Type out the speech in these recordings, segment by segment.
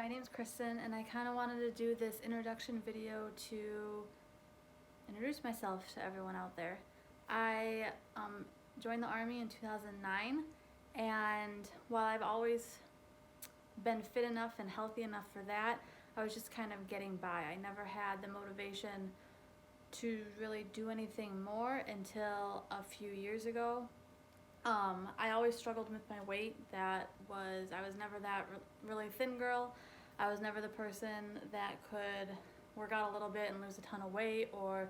my name's Kristen, and I kind of wanted to do this introduction video to introduce myself to everyone out there. I joined the Army in 2009, and while I've always been fit enough and healthy enough for that, I was just kind of getting by. I never had the motivation to really do anything more until a few years ago. I always struggled with my weight. I was never that really thin girl. I was never the person that could work out a little bit and lose a ton of weight, or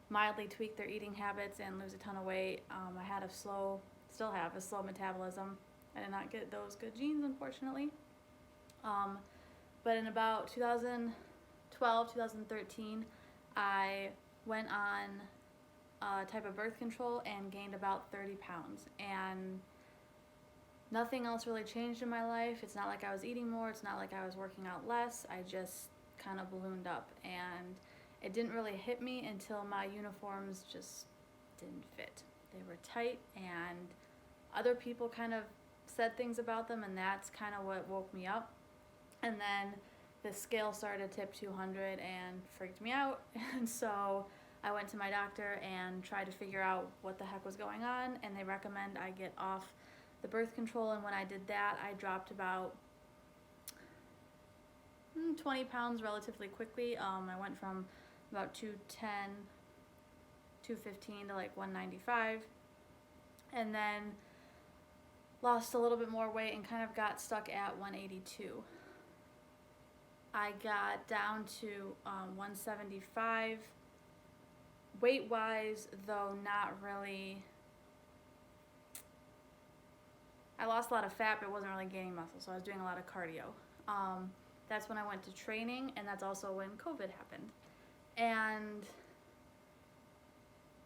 mildly tweak their eating habits and lose a ton of weight. I had still have a slow metabolism. I did not get those good genes, unfortunately. But in about 2012, 2013, I went on a type of birth control and gained about 30 pounds. And nothing else really changed in my life. It's not like I was eating more. It's not like I was working out less. I just kind of ballooned up. And it didn't really hit me until my uniforms just didn't fit. They were tight, and other people kind of said things about them, and that's kind of what woke me up. And then the scale started to tip 200 and freaked me out. And so I went to my doctor and tried to figure out what the heck was going on, and they recommend I get off the birth control. And when I did that, I dropped about 20 pounds relatively quickly. I went from about 210, 215 to like 195, and then lost a little bit more weight and kind of got stuck at 182. I got down to 175. Weight-wise, though, not really. I lost a lot of fat, but wasn't really gaining muscle, so I was doing a lot of cardio. That's when I went to training, and that's also when COVID happened. And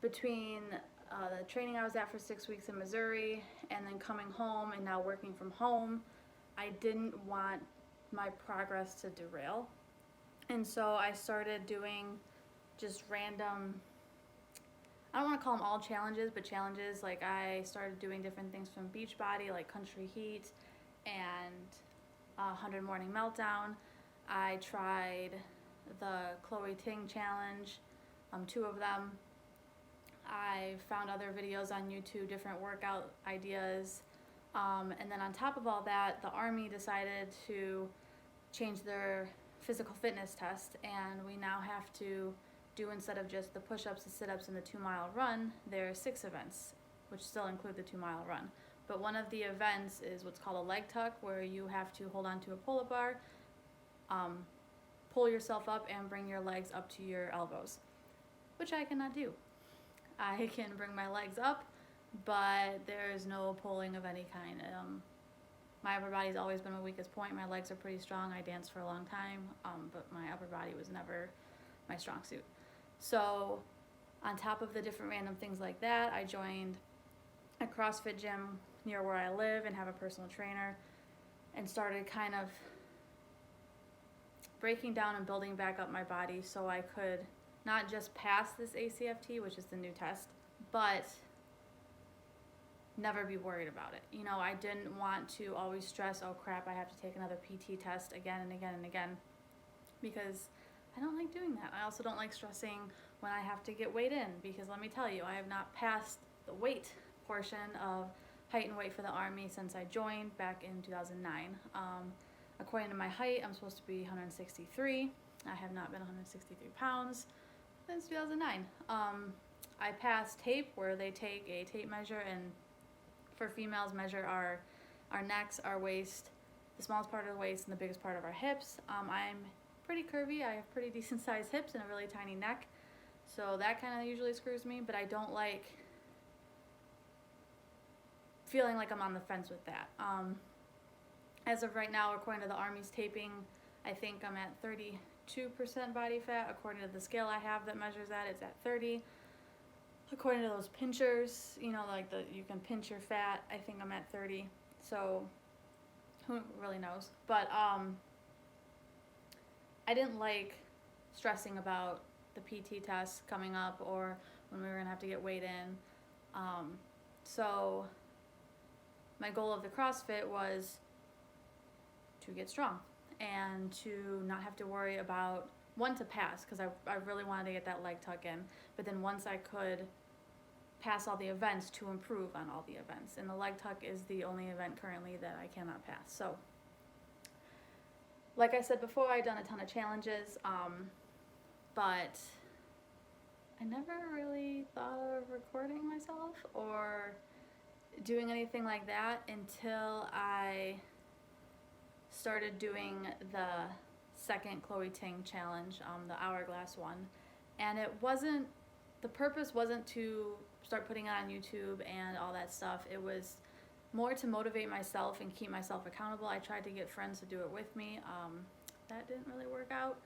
between the training I was at for 6 weeks in Missouri, and then coming home and now working from home, I didn't want my progress to derail. And so I started doing just random, I don't want to call them all challenges, but challenges. Like, I started doing different things from Beachbody, like Country Heat and 100 Morning Meltdown. I tried the Chloe Ting challenge, 2 of them. I found other videos on YouTube, different workout ideas. And then on top of all that, the Army decided to change their physical fitness test, and we now have to do, instead of just the push-ups, the sit-ups, and the 2-mile run, there are 6 events, which still include the 2-mile run. But one of the events is what's called a leg tuck, where you have to hold on to a pull-up bar, pull yourself up, and bring your legs up to your elbows, which I cannot do. I can bring my legs up, but there is no pulling of any kind. My upper body's always been my weakest point. My legs are pretty strong. I danced for a long time, but my upper body was never my strong suit. So on top of the different random things like that, I joined a CrossFit gym near where I live and have a personal trainer, and started kind of breaking down and building back up my body so I could not just pass this ACFT, which is the new test, but never be worried about it. You know, I didn't want to always stress, oh crap, I have to take another PT test again and again and again, because I don't like doing that. I also don't like stressing when I have to get weighed in, because let me tell you, I have not passed the weight portion of height and weight for the Army since I joined back in 2009. According to my height, I'm supposed to be 163. I have not been 163 pounds since 2009. I passed tape, where they take a tape measure and for females measure our necks, our waist, the smallest part of the waist, and the biggest part of our hips. I'm pretty curvy. I have pretty decent sized hips and a really tiny neck, so that kind of usually screws me, but I don't like feeling like I'm on the fence with that. As of right now, according to the Army's taping, I think I'm at 32% body fat. According to the scale I have that measures that, it's at 30. According to those pinchers, you know, like you can pinch your fat, I think I'm at 30. So who really knows? But I didn't like stressing about the PT test coming up, or when we were gonna have to get weighed in. So my goal of the CrossFit was to get strong. and to not have to worry about, one, to pass, because I really wanted to get that leg tuck in, but then once I could pass all the events, to improve on all the events. And the leg tuck is the only event currently that I cannot pass. So, like I said before, I've done a ton of challenges, but I never really thought of recording myself or doing anything like that until I started doing the second Chloe Ting challenge, the hourglass one. And the purpose wasn't to start putting it on YouTube and all that stuff. It was more to motivate myself and keep myself accountable. I tried to get friends to do it with me. That didn't really work out.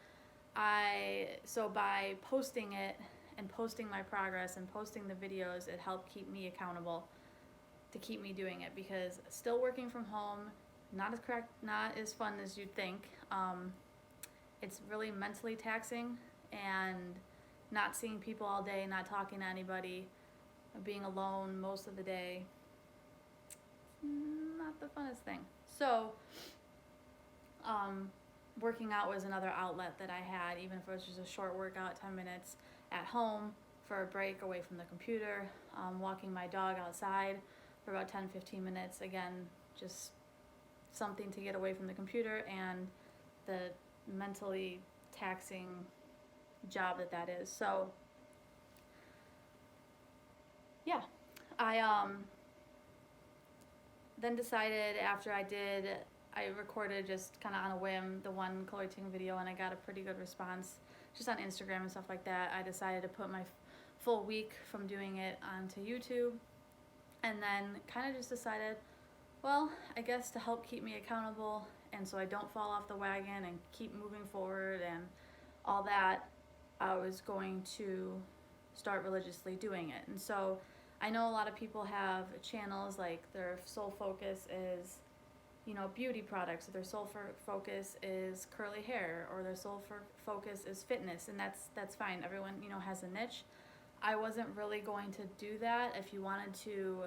So by posting it and posting my progress and posting the videos, it helped keep me accountable to keep me doing it, because still working from home, not as fun as you'd think. It's really mentally taxing, and not seeing people all day, not talking to anybody, being alone most of the day, not the funnest thing. So, working out was another outlet that I had, even if it was just a short workout, 10 minutes at home for a break away from the computer, walking my dog outside for about 10-15 minutes. Again, just something to get away from the computer and the mentally taxing job that is. So yeah, I then decided, after I recorded just kind of on a whim the one Chloe Ting video, and I got a pretty good response just on Instagram and stuff like that. I decided to put my full week from doing it onto YouTube, and then kind of just decided, well, I guess to help keep me accountable and so I don't fall off the wagon and keep moving forward and all that, I was going to start religiously doing it. And so I know a lot of people have channels like their sole focus is, beauty products, or their sole focus is curly hair, or their sole focus is fitness, and that's fine. Everyone, has a niche. I wasn't really going to do that. If you wanted to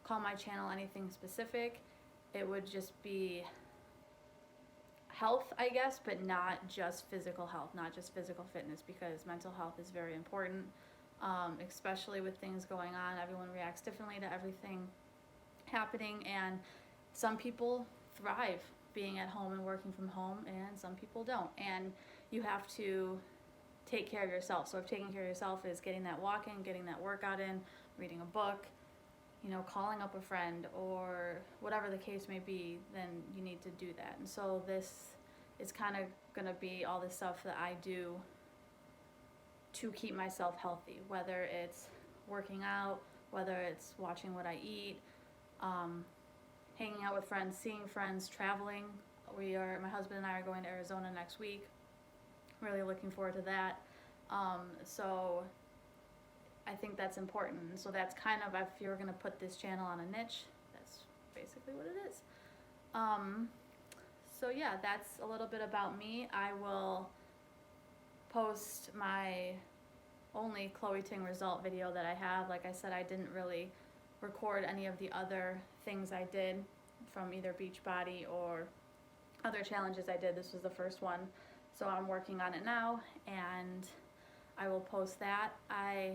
call my channel anything specific, it would just be health, I guess, but not just physical health, not just physical fitness, because mental health is very important, especially with things going on. Everyone reacts differently to everything happening, and some people thrive being at home and working from home, and some people don't. And you have to take care of yourself. So if taking care of yourself is getting that walk in, getting that workout in, reading a book, calling up a friend, or whatever the case may be, then you need to do that. And so this is kind of going to be all the stuff that I do to keep myself healthy, whether it's working out, whether it's watching what I eat, hanging out with friends, seeing friends, traveling. My husband and I are going to Arizona next week. Really looking forward to that. So I think that's important. So that's kind of, if you're going to put this channel on a niche, that's basically what it is. So yeah, that's a little bit about me. I will post my only Chloe Ting result video that I have. Like I said, I didn't really record any of the other things I did from either Beachbody or other challenges I did. This was the first one. So I'm working on it now, and I will post that. I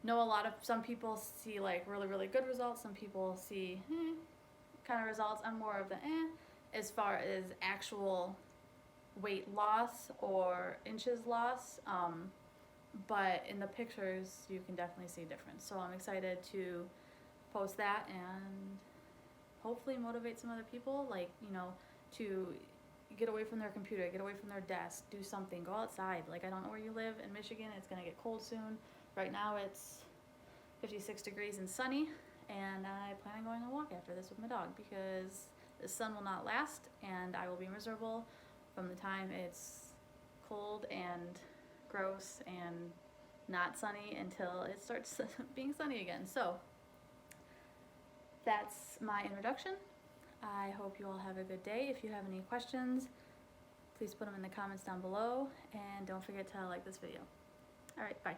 know some people see like really, really good results. Some people see kind of results. I'm more of the as far as actual weight loss or inches loss. But in the pictures, you can definitely see a difference. So I'm excited to post that and hopefully motivate some other people, to get away from their computer, get away from their desk, do something, go outside. Like, I don't know where you live in Michigan. It's going to get cold soon. Right now it's 56 degrees and sunny, and I plan on going on a walk after this with my dog, because the sun will not last, and I will be miserable from the time it's cold and gross and not sunny until it starts being sunny again. So that's my introduction. I hope you all have a good day. If you have any questions, please put them in the comments down below, and don't forget to like this video. All right, bye.